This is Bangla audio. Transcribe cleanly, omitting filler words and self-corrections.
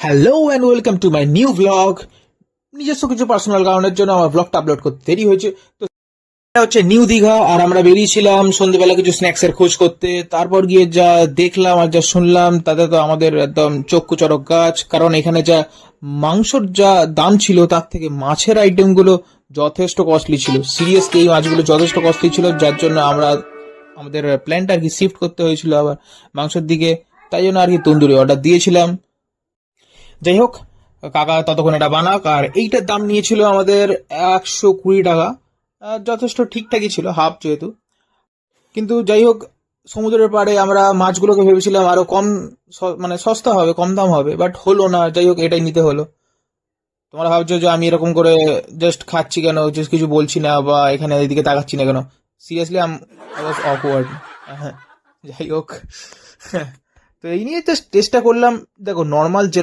Hello and welcome to my new blog. নিজস্ব কিছু পার্সোনাল কারণের জন্য আমার ব্লগটা আপলোড করতে দেরি হয়েছে। তো এটা হচ্ছে নিউ দীঘা, আর আমরা বেরিয়েছিলাম সন্ধ্যেবেলা কিছু স্ন্যাক্সের খোঁজ করতে। তারপর গিয়ে যা দেখলাম আর যা শুনলাম তাতে তো আমাদের একদম চক্ষু চড়ক গাছ। কারণ এখানে যা মাংসর যা দাম ছিল তার থেকে মাছের আইটেমগুলো যথেষ্ট কস্টলি ছিল। সিরিয়াসলি এই মাছগুলো যথেষ্ট কস্টলি ছিল, যার জন্য আমরা আমাদের প্ল্যানটা আর কি শিফট করতে হয়েছিল আবার মাংসের দিকে। তাই জন্য আর কি তন্দুরি অর্ডার দিয়েছিলাম। যাই হোক, কাকা ততক্ষণ এটা বানাক। আর এইটার দাম নিয়েছিল আমাদের 120 টাকা। যথেষ্ট ঠিকঠাকই ছিল, হাফ যেহেতু। কিন্তু যাই হোক, সমুদ্রের পাড়ে আমরা মাছগুলোকে ভেবেছিলাম আরো কম, মানে সস্তা হবে, কম দাম হবে, বাট হলো না। যাই হোক, এটাই নিতে হলো। তোমরা ভাবছো যে আমি এরকম করে জাস্ট খাচ্ছি কেন, জাস্ট কিছু বলছি না বা এখানে এদিকে তাকাচ্ছি না কেন। Seriously I was awkward. হ্যাঁ, যাই হোক। তো এই নিয়ে জাস্ট চেষ্টা করলাম। দেখো, নর্মাল